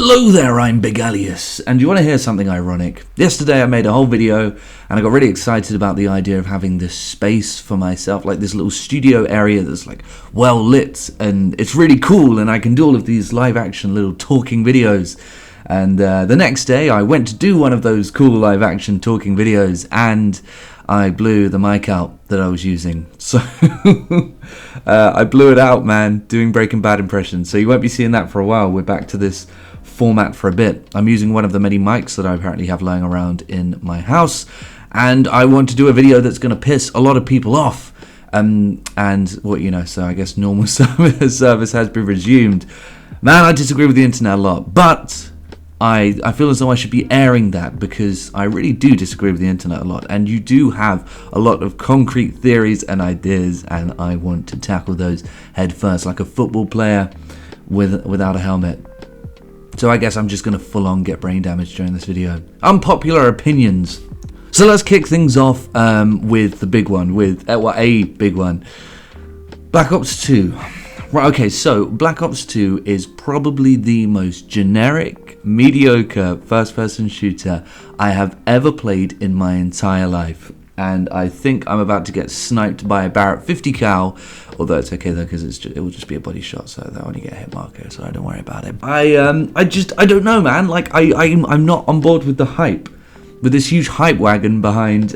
Hello there, I'm Big Alias, and you want to hear something ironic? Yesterday I made a whole video and I got really excited about the idea of having this space for myself, like this little studio area that's like well lit and it's really cool and I can do all of these live action little talking videos. And the next day I went to do one of those cool live action talking videos and I blew the mic out that I was using. So I blew it out, man, doing Breaking Bad impressions. So you won't be seeing that for a while. We're back to this format for a bit. I'm using one of the many mics that I apparently have lying around in my house. And I want to do a video that's going to piss a lot of people off. And, well, you know, so I guess normal service has been resumed. Man, I disagree with the internet a lot. But I feel as though I should be airing that because I really do disagree with the internet a lot, and you do have a lot of concrete theories and ideas, and I want to tackle those head first, like a football player without a helmet. So I guess I'm just going to full on get brain damage during this video. Unpopular opinions. So let's kick things off with the big one, with a big one. Black Ops 2. Right, okay, so Black Ops 2 is probably the most generic, mediocre first-person shooter I have ever played in my entire life. And I think I'm about to get sniped by a Barrett 50 cal, although it's okay though, because it will just be a body shot, so they'll only get a hit marker, so don't worry about it. I don't know, man. Like, I'm not on board with the hype. With this huge hype wagon behind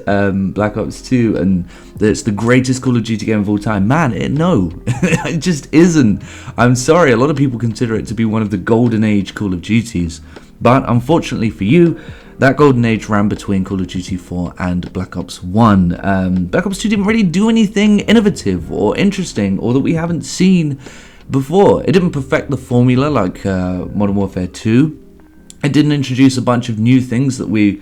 Black Ops 2 and it's the greatest Call of Duty game of all time. Man, no, it just isn't. I'm sorry, a lot of people consider it to be one of the golden age Call of Duties. But unfortunately for you, that golden age ran between Call of Duty 4 and Black Ops 1. Black Ops 2 didn't really do anything innovative or interesting or that we haven't seen before. It didn't perfect the formula like Modern Warfare 2. It didn't introduce a bunch of new things that we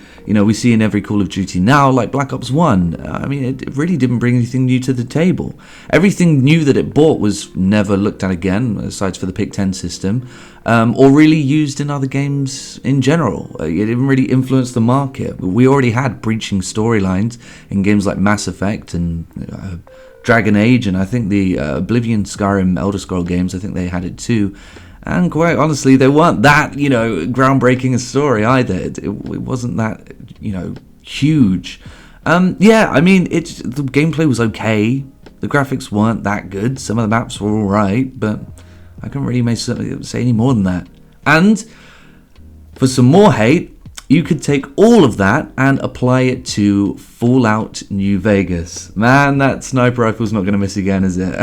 see in every Call of Duty now, like Black Ops 1. I mean, it really didn't bring anything new to the table. Everything new that it brought was never looked at again, aside for the Pick 10 system, or really used in other games in general. It didn't really influence the market. We already had breaching storylines in games like Mass Effect and Dragon Age, and I think the Oblivion, Skyrim, Elder Scrolls games, I think they had it too. And quite honestly, they weren't that, groundbreaking a story either. It wasn't that, huge. Yeah, I mean, the gameplay was okay. The graphics weren't that good. Some of the maps were alright, but I couldn't really say any more than that. And for some more hate, you could take all of that and apply it to Fallout New Vegas. Man, that sniper rifle's not going to miss again, is it?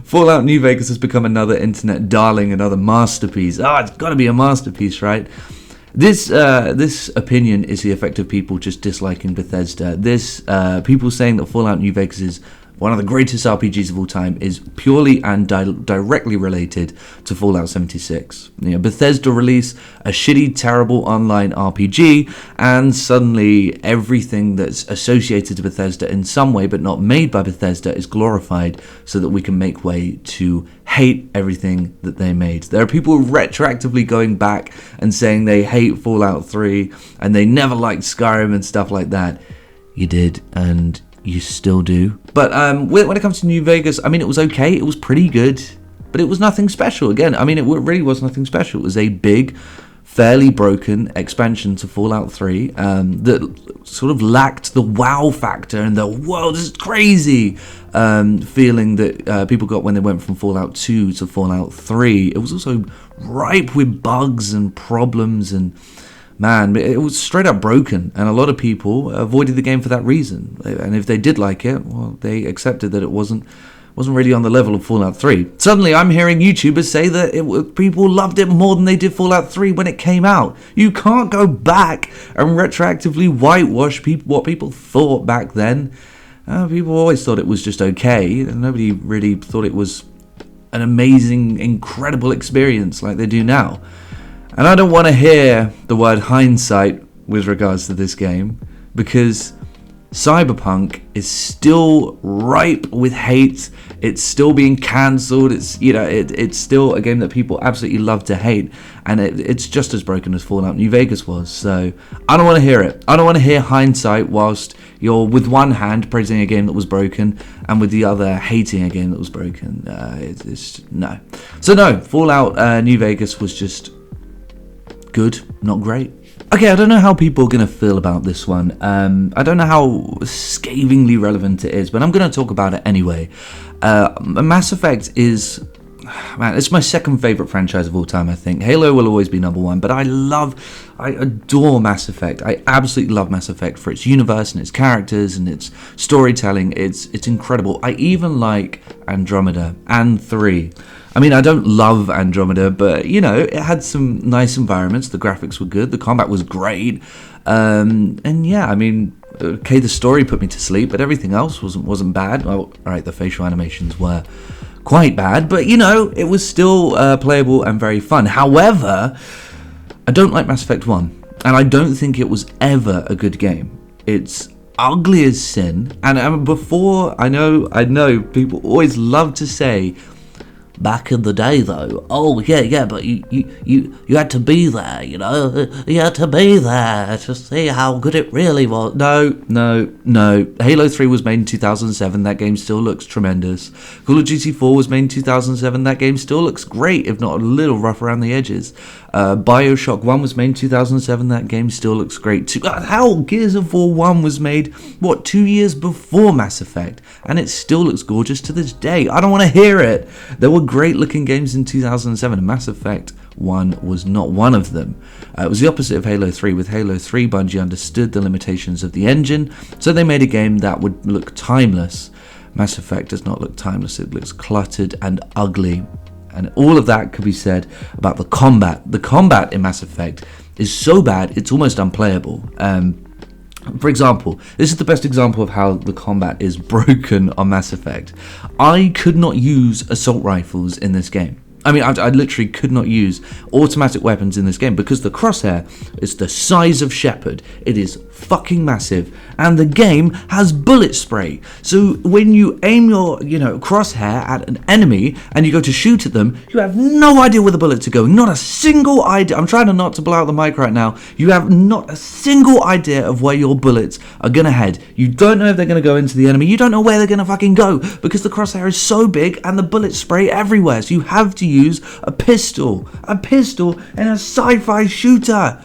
Fallout New Vegas has become another internet darling, another masterpiece. It's got to be a masterpiece, right? This opinion is the effect of people just disliking Bethesda. People saying that Fallout New Vegas is one of the greatest RPGs of all time is purely and directly related to Fallout 76. Bethesda release a shitty, terrible online RPG, and suddenly everything that's associated to Bethesda in some way, but not made by Bethesda, is glorified so that we can make way to hate everything that they made. There are people retroactively going back and saying they hate Fallout 3 and they never liked Skyrim and stuff like that. You did, and you still do. But when it comes to New Vegas, I mean, it was okay. It was pretty good, but it was nothing special. Again, I mean, it really was nothing special. It was a big, fairly broken expansion to Fallout 3 that sort of lacked the wow factor and the whoa, this is crazy feeling that people got when they went from Fallout 2 to Fallout 3. It was also ripe with bugs and problems, and man, it was straight up broken, and a lot of people avoided the game for that reason. And if they did like it, well, they accepted that it wasn't really on the level of Fallout 3. Suddenly, I'm hearing YouTubers say that people loved it more than they did Fallout 3 when it came out. You can't go back and retroactively whitewash what people thought back then. People always thought it was just okay, and nobody really thought it was an amazing, incredible experience like they do now. And I don't want to hear the word hindsight with regards to this game, because Cyberpunk is still ripe with hate. It's still being cancelled. It's still a game that people absolutely love to hate, and it's just as broken as Fallout New Vegas was. So I don't want to hear it. I don't want to hear hindsight whilst you're with one hand praising a game that was broken and with the other hating a game that was broken. No. So no, Fallout New Vegas was just good, not great. Okay, I don't know how people are going to feel about this one. I don't know how scathingly relevant it is, but I'm going to talk about it anyway. Mass Effect is... Man, it's my second favorite franchise of all time, I think. Halo will always be number one, but I adore Mass Effect. I absolutely love Mass Effect for its universe and its characters and its storytelling. It's incredible. I even like Andromeda and 3. I mean, I don't love Andromeda, but, you know, it had some nice environments. The graphics were good. The combat was great. And yeah, I mean, okay, the story put me to sleep, but everything else wasn't bad. Well, all right, the facial animations were quite bad, but, you know, it was still playable and very fun. However, I don't like Mass Effect 1, and I don't think it was ever a good game. It's ugly as sin, and before, I know people always love to say, back in the day, though, oh yeah, but you had to be there, you know, you had to be there to see how good it really was. No. Halo 3 was made in 2007. That game still looks tremendous. Call of Duty 4 was made in 2007. That game still looks great, if not a little rough around the edges. Bioshock 1 was made in 2007. That game still looks great too. Hell, Gears of War 1 was made 2 years before Mass Effect, and it still looks gorgeous to this day. I don't want to hear it. There were great looking games in 2007, and Mass Effect 1 was not one of them. It was the opposite of Halo 3. With Halo 3, Bungie understood the limitations of the engine, so they made a game that would look timeless. Mass Effect does not look timeless. It looks cluttered and ugly, and all of that could be said about the combat. The combat in Mass Effect is so bad, it's almost unplayable. For example, this is the best example of how the combat is broken on Mass Effect. I could not use assault rifles in this game. I mean, I literally could not use automatic weapons in this game because the crosshair is the size of Shepard. It is fucking massive, and the game has bullet spray. So when you aim your, crosshair at an enemy and you go to shoot at them, you have no idea where the bullets are going. Not a single idea. I'm trying not to blow out the mic right now. You have not a single idea of where your bullets are gonna head. You don't know if they're gonna go into the enemy. You don't know where they're gonna fucking go because the crosshair is so big and the bullets spray everywhere. So you have to use a pistol in a sci-fi shooter.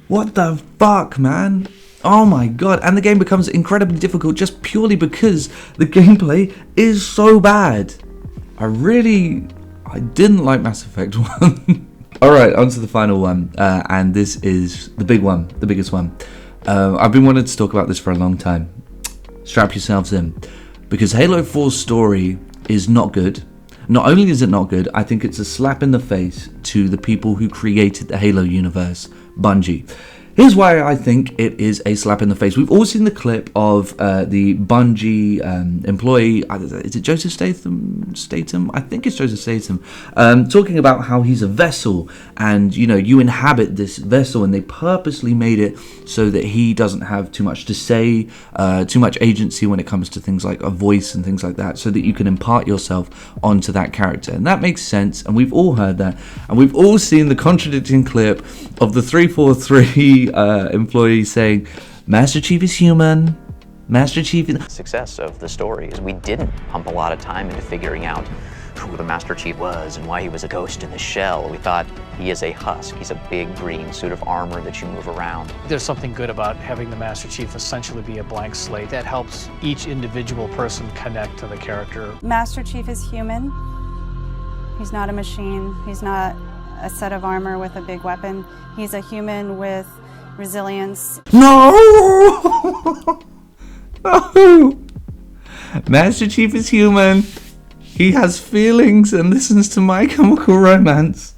What the fuck, man? Oh my god. And the game becomes incredibly difficult just purely because the gameplay is so bad. I didn't like Mass Effect 1. Alright, on to the final one. And this is the big one, the biggest one. I've been wanting to talk about this for a long time. Strap yourselves in. Because Halo 4's story is not good. Not only is it not good, I think it's a slap in the face to the people who created the Halo universe, Bungie. Here's why I think it is a slap in the face. We've all seen the clip of the Bungie employee, is it Joseph Statham? I think it's Joseph Statham, talking about how he's a vessel and, you inhabit this vessel, and they purposely made it so that he doesn't have too much to say, too much agency when it comes to things like a voice and things like that, so that you can impart yourself onto that character. And that makes sense, and we've all heard that, and we've all seen the contradicting clip of the 343 employee saying, Master Chief is human. Master Chief is... Success of the story is we didn't pump a lot of time into figuring out who the Master Chief was and why he was a ghost in the shell. We thought he is a husk. He's a big green suit of armor that you move around. There's something good about having the Master Chief essentially be a blank slate that helps each individual person connect to the character. Master Chief is human. He's not a machine. He's not a set of armor with a big weapon. He's a human with resilience. No! No! Master Chief is human. He has feelings and listens to My Chemical Romance.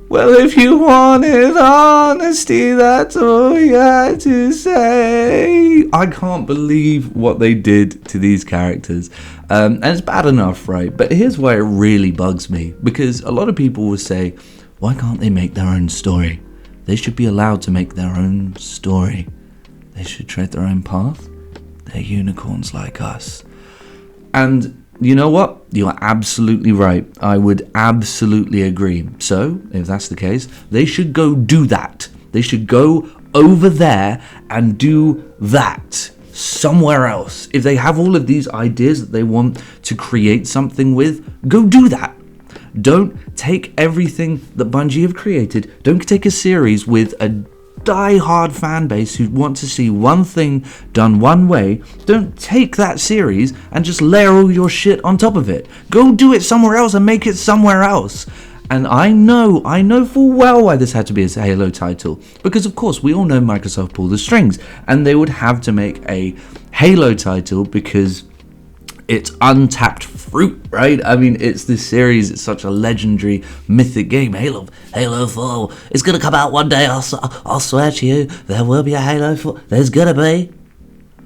Well, if you wanted honesty, that's all you had to say. I can't believe what they did to these characters. And it's bad enough, right? But here's why it really bugs me. Because a lot of people will say, why can't they make their own story? They should be allowed to make their own story. They should tread their own path. They're unicorns like us. And you know what? You're absolutely right. I would absolutely agree. So, if that's the case, they should go do that. They should go over there and do that somewhere else. If they have all of these ideas that they want to create something with, go do that. Don't take everything that Bungie have created. Don't take a series with a die-hard fan base who want to see one thing done one way. Don't take that series and just layer all your shit on top of it. Go do it somewhere else and make it somewhere else. And I know full well why this had to be a Halo title. Because of course, we all know Microsoft pulled the strings. And they would have to make a Halo title because it's untapped fruit, right? I mean, it's this series, it's such a legendary, mythic game. Halo 4, it's gonna come out one day, I'll swear to you, there will be a Halo 4, there's gonna be.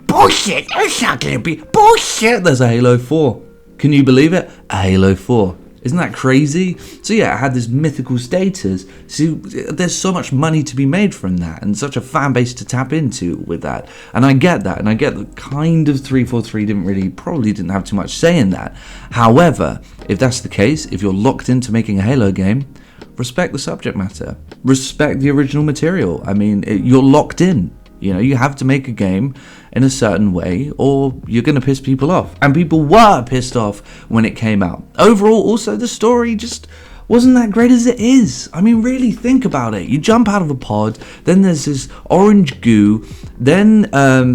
Bullshit, there's not gonna be, bullshit, there's a Halo 4. Can you believe it? A Halo 4. Isn't that crazy? So yeah, it had this mythical status. So there's so much money to be made from that, and such a fan base to tap into with that. And I get that, and I get that kind of 343 probably didn't have too much say in that. However, if that's the case, if you're locked into making a Halo game, respect the subject matter. Respect the original material. I mean, you're locked in. You know, you have to make a game in a certain way or you're going to piss people off. And people were pissed off when it came out. Overall, also, the story just wasn't that great as it is. I mean, really think about it. You jump out of a pod, then there's this orange goo, then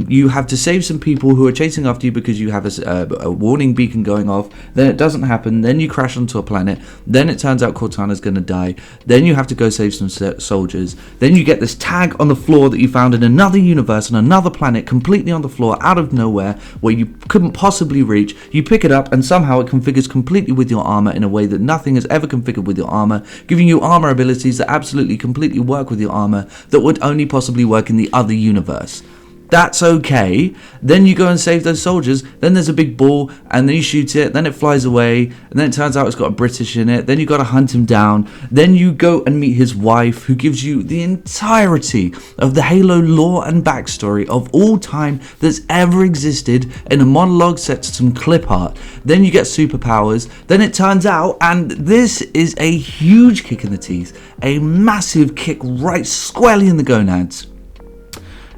you have to save some people who are chasing after you because you have a warning beacon going off, then it doesn't happen, then you crash onto a planet, then it turns out Cortana's going to die, then you have to go save some soldiers, then you get this tag on the floor that you found in another universe, on another planet, completely on the floor, out of nowhere, where you couldn't possibly reach. You pick it up and somehow it configures completely with your armor in a way that nothing has ever configured with your armor, giving you armor abilities that absolutely completely work with your armor that would only possibly work in the other universe. That's okay. Then you go and save those soldiers, then there's a big ball, and then you shoot it, then it flies away, and then it turns out it's got a British in it, then you got to hunt him down, then you go and meet his wife, who gives you the entirety of the Halo lore and backstory of all time that's ever existed in a monologue set to some clip art. Then you get superpowers, then it turns out, and this is a huge kick in the teeth, a massive kick right squarely in the gonads.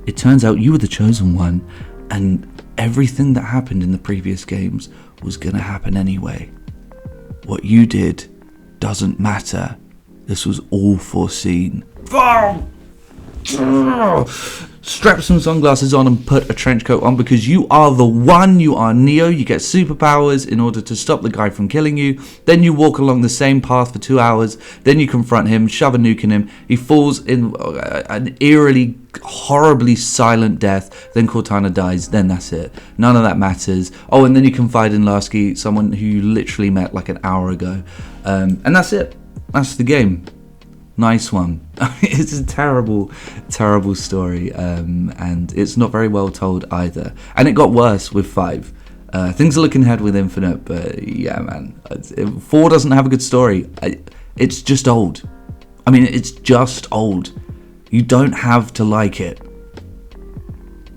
It turns out you were the chosen one, and everything that happened in the previous games was going to happen anyway. What you did doesn't matter. This was all foreseen. Strap some sunglasses on and put a trench coat on because you are the one. You are Neo. You get superpowers in order to stop the guy from killing you. Then you walk along the same path for 2 hours. Then you confront him, shove a nuke in him. He falls in an eerily, horribly silent death. Then Cortana dies. Then that's it. None of that matters. Oh, and then you confide in Lasky, someone who you literally met like an hour ago. And that's it. That's the game. Nice one. It's a terrible, terrible story, and it's not very well told either. And it got worse with 5. Things are looking ahead with Infinite, but yeah, man, 4 doesn't have a good story. It's just old. I mean, it's just old. You don't have to like it.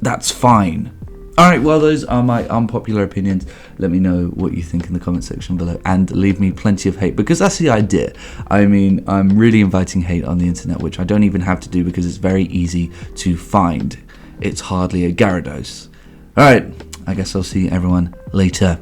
That's fine. Alright, well, those are my unpopular opinions. Let me know what you think in the comment section below, and leave me plenty of hate, because that's the idea. I mean, I'm really inviting hate on the internet, which I don't even have to do because it's very easy to find. It's hardly a Gyarados. Alright, I guess I'll see everyone later.